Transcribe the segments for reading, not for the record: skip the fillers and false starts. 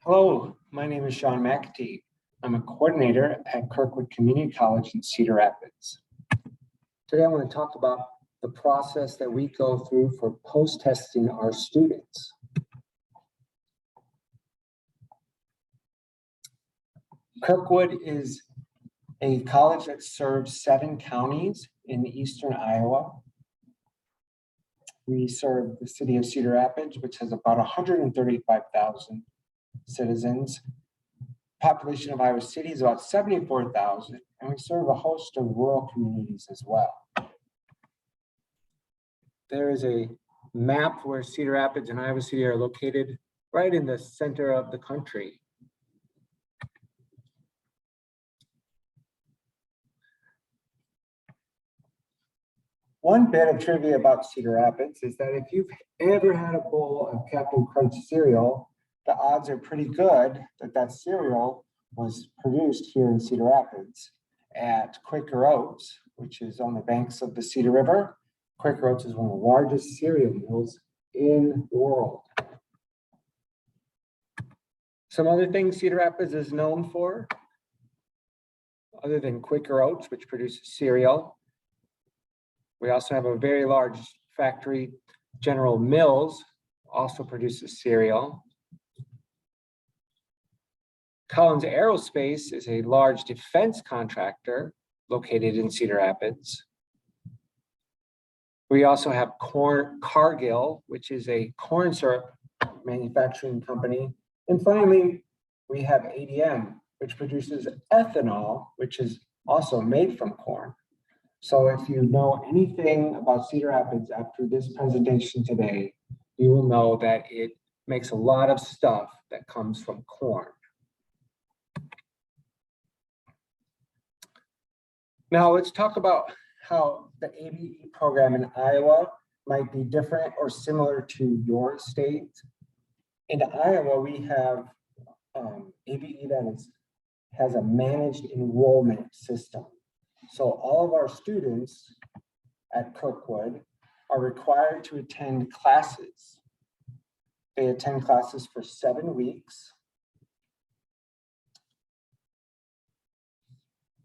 Hello, my name is Sean McAtee. I'm a coordinator at Kirkwood Community College in Cedar Rapids. Today I want to talk about the process that we go through for post-testing our students. Kirkwood is a college that serves 7 counties in eastern Iowa. We serve the city of Cedar Rapids, which has about 135,000 citizens. Population of Iowa City is about 74,000, and we serve a host of rural communities as well. There is a map where Cedar Rapids and Iowa City are located right in the center of the country. One bit of trivia about Cedar Rapids is that if you've ever had a bowl of Captain Crunch cereal, the odds are pretty good that that cereal was produced here in Cedar Rapids at Quaker Oats, which is on the banks of the Cedar River. Quaker Oats is one of the largest cereal mills in the world. Some other things Cedar Rapids is known for, other than Quaker Oats, which produces cereal. We also have a very large factory, General Mills, also produces cereal. Collins Aerospace is a large defense contractor located in Cedar Rapids. We also have Cargill, which is a corn syrup manufacturing company. And finally, we have ADM, which produces ethanol, which is also made from corn. So if you know anything about Cedar Rapids after this presentation today, you will know that it makes a lot of stuff that comes from corn. Now let's talk about how the ABE program in Iowa might be different or similar to your state. In Iowa, we have ABE that has a managed enrollment system. So all of our students at Kirkwood are required to attend classes. They attend classes for 7 weeks.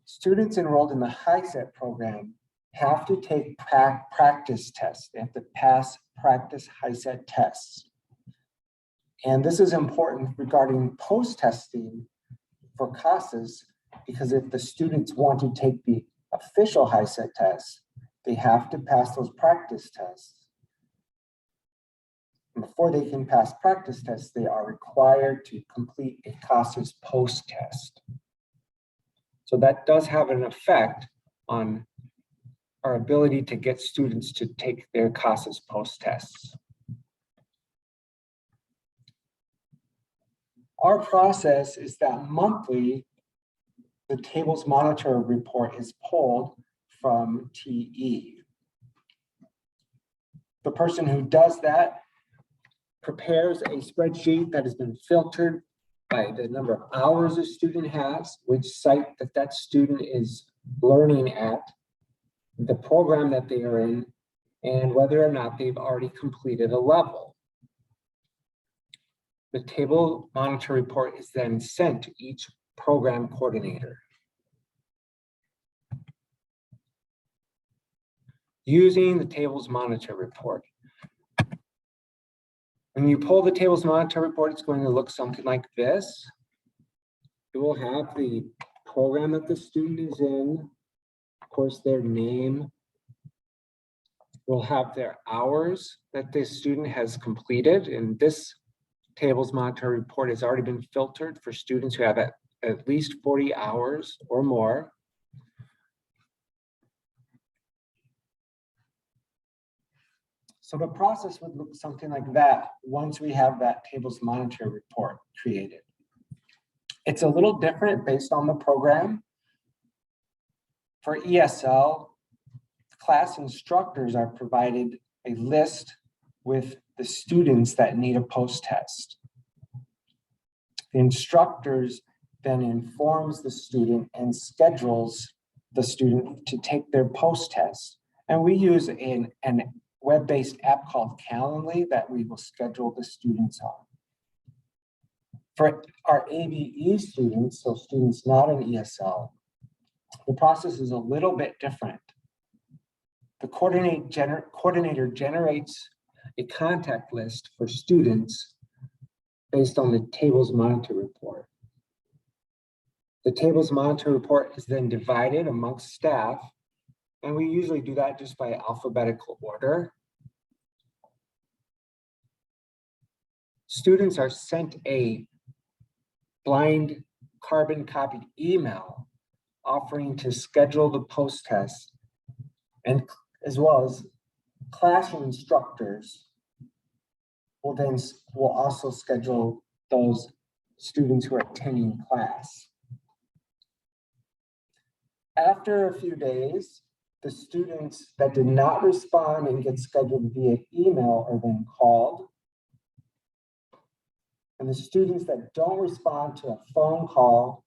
Students enrolled in the HiSET program have to take practice tests. They have to pass practice HiSET tests. And this is important regarding post-testing for CASAS, because if the students want to take the official HiSET test, they have to pass those practice tests. And before they can pass practice tests, they are required to complete a CASAS post-test. So that does have an effect on our ability to get students to take their CASAS post-tests. Our process is that monthly, the tables monitor report is pulled from TE. The person who does that prepares a spreadsheet that has been filtered by the number of hours a student has, which site that student is learning at, the program that they are in, and whether or not they've already completed a level. The table monitor report is then sent to each program coordinator. Using the tables monitor report. When you pull the tables monitor report, it's going to look something like this. It will have the program that the student is in, of course, their name. We'll have their hours that the student has completed. And this tables monitor report has already been filtered for students who have at least 40 hours or more. So the process would look something like that once we have that tables monitor report created. It's a little different based on the program. For ESL, class instructors are provided a list with the students that need a post-test. The instructors then informs the student and schedules the student to take their post-test. And we use an web-based app called Calendly that we will schedule the students on. For our ABE students, so students not in ESL, the process is a little bit different. The coordinator generates a contact list for students based on the tables monitor report. The tables monitor report is then divided amongst staff, and we usually do that just by alphabetical order. Students are sent a blind carbon copied email offering to schedule the post-test, and as well as classroom instructors will also schedule those students who are attending class. After a few days, the students that did not respond and get scheduled via email are then called. And the students that don't respond to a phone call,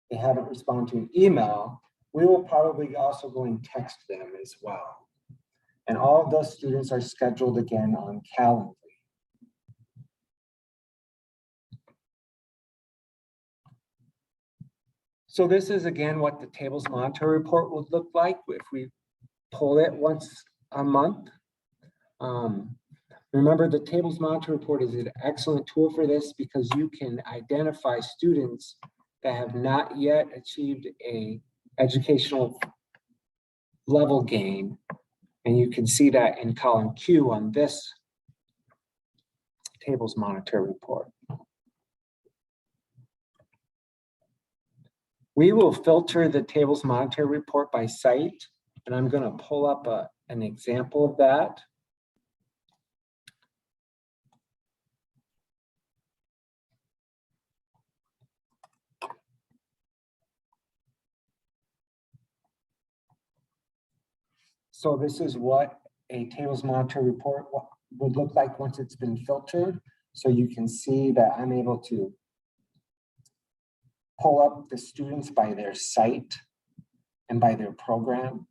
they haven't responded to an email, we will probably also go and text them as well. And all of those students are scheduled again on Calendly. So this is again what the tables monitor report would look like if we pull it once a month. Remember, the tables monitor report is an excellent tool for this because you can identify students that have not yet achieved a educational level gain. And you can see that in column Q on this tables monitor report. We will filter the tables monitor report by site, and I'm going to pull up an example of that. So this is what a tables monitor report would look like once it's been filtered. So you can see that I'm able to pull up the students by their site and by their program.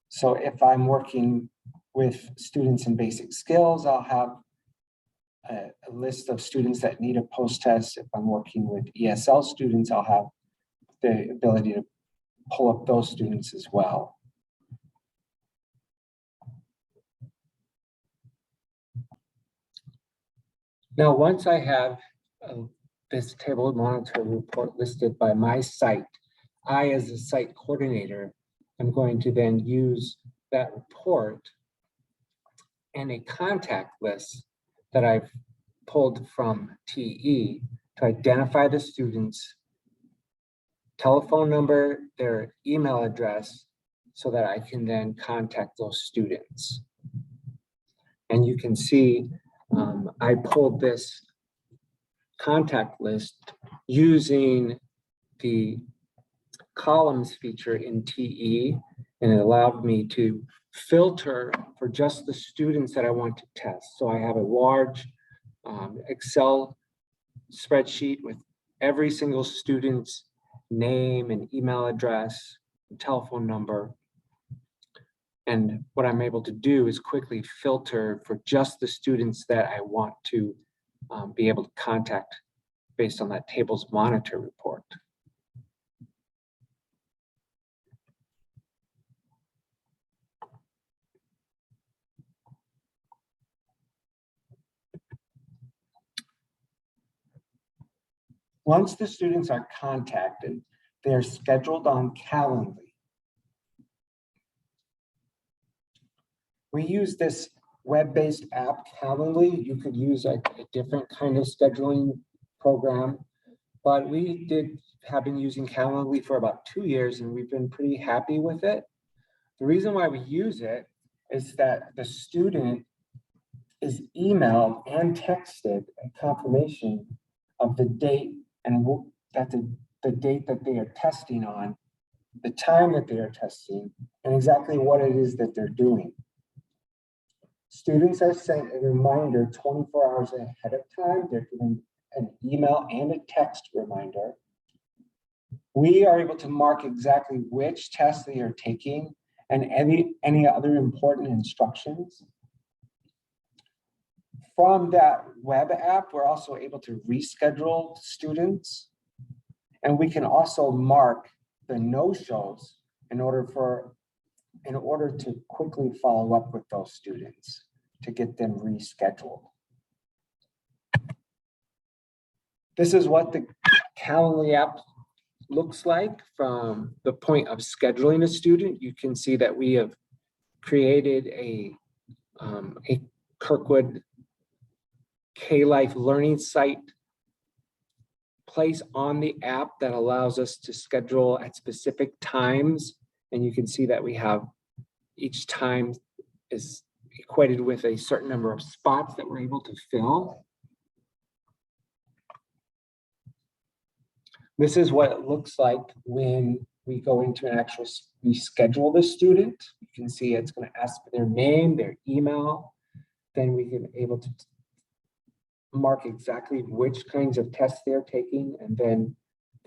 So if I'm working with students in basic skills, I'll have a list of students that need a post-test. If I'm working with ESL students, I'll have the ability to pull up those students as well. Now, once I have this table monitor report listed by my site, I, as a site coordinator, am going to then use that report and a contact list that I've pulled from TE to identify the students' telephone number, their email address, so that I can then contact those students. And you can see I pulled this contact list using the columns feature in TE, and it allowed me to filter for just the students that I want to test. So I have a large Excel spreadsheet with every single student's name and email address, and telephone number. And what I'm able to do is quickly filter for just the students that I want to be able to contact based on that tables monitor report. Once the students are contacted, they are scheduled on Calendly. We use this web-based app, Calendly. You could use a different kind of scheduling program, but we have been using Calendly for about 2 years, and we've been pretty happy with it. The reason why we use it is that the student is emailed and texted a confirmation of the date and that the date that they are testing on, the time that they are testing, and exactly what it is that they're doing. Students are sent a reminder 24 hours ahead of time. They're given an email and a text reminder. We are able to mark exactly which test they are taking and any other important instructions. From that web app, we're also able to reschedule students. And we can also mark the no-shows in order to quickly follow up with those students to get them rescheduled. This is what the Calendly app looks like from the point of scheduling a student. You can see that we have created a Kirkwood K-Life learning site place on the app that allows us to schedule at specific times. And you can see that we have each time is equated with a certain number of spots that we're able to fill. This is what it looks like when we go into an actual, we schedule the student. You can see it's going to ask for their name, their email. Then we can able to mark exactly which kinds of tests they're taking. And then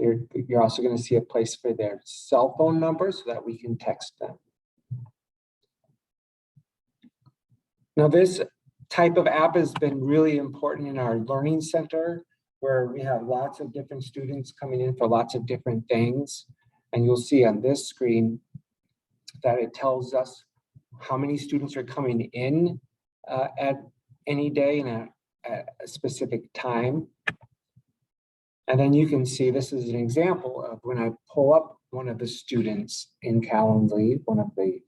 you're also going to see a place for their cell phone number so that we can text them. Now, this type of app has been really important in our learning center, where we have lots of different students coming in for lots of different things. And you'll see on this screen that it tells us how many students are coming in at any day and at a specific time. And then you can see this is an example of when I pull up one of the students in Calendly, one of the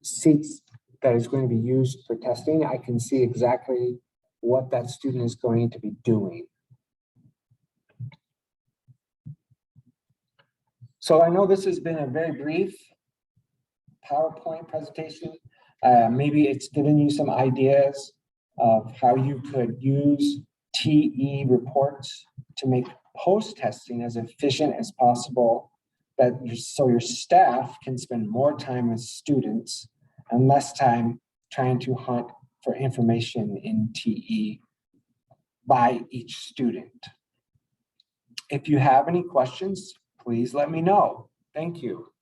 seats that is going to be used for testing, I can see exactly what that student is going to be doing. So I know this has been a very brief PowerPoint presentation. Maybe it's given you some ideas of how you could use TE reports to make post-testing as efficient as possible, so your staff can spend more time with students and less time trying to hunt for information in TE by each student. If you have any questions, please let me know. Thank you.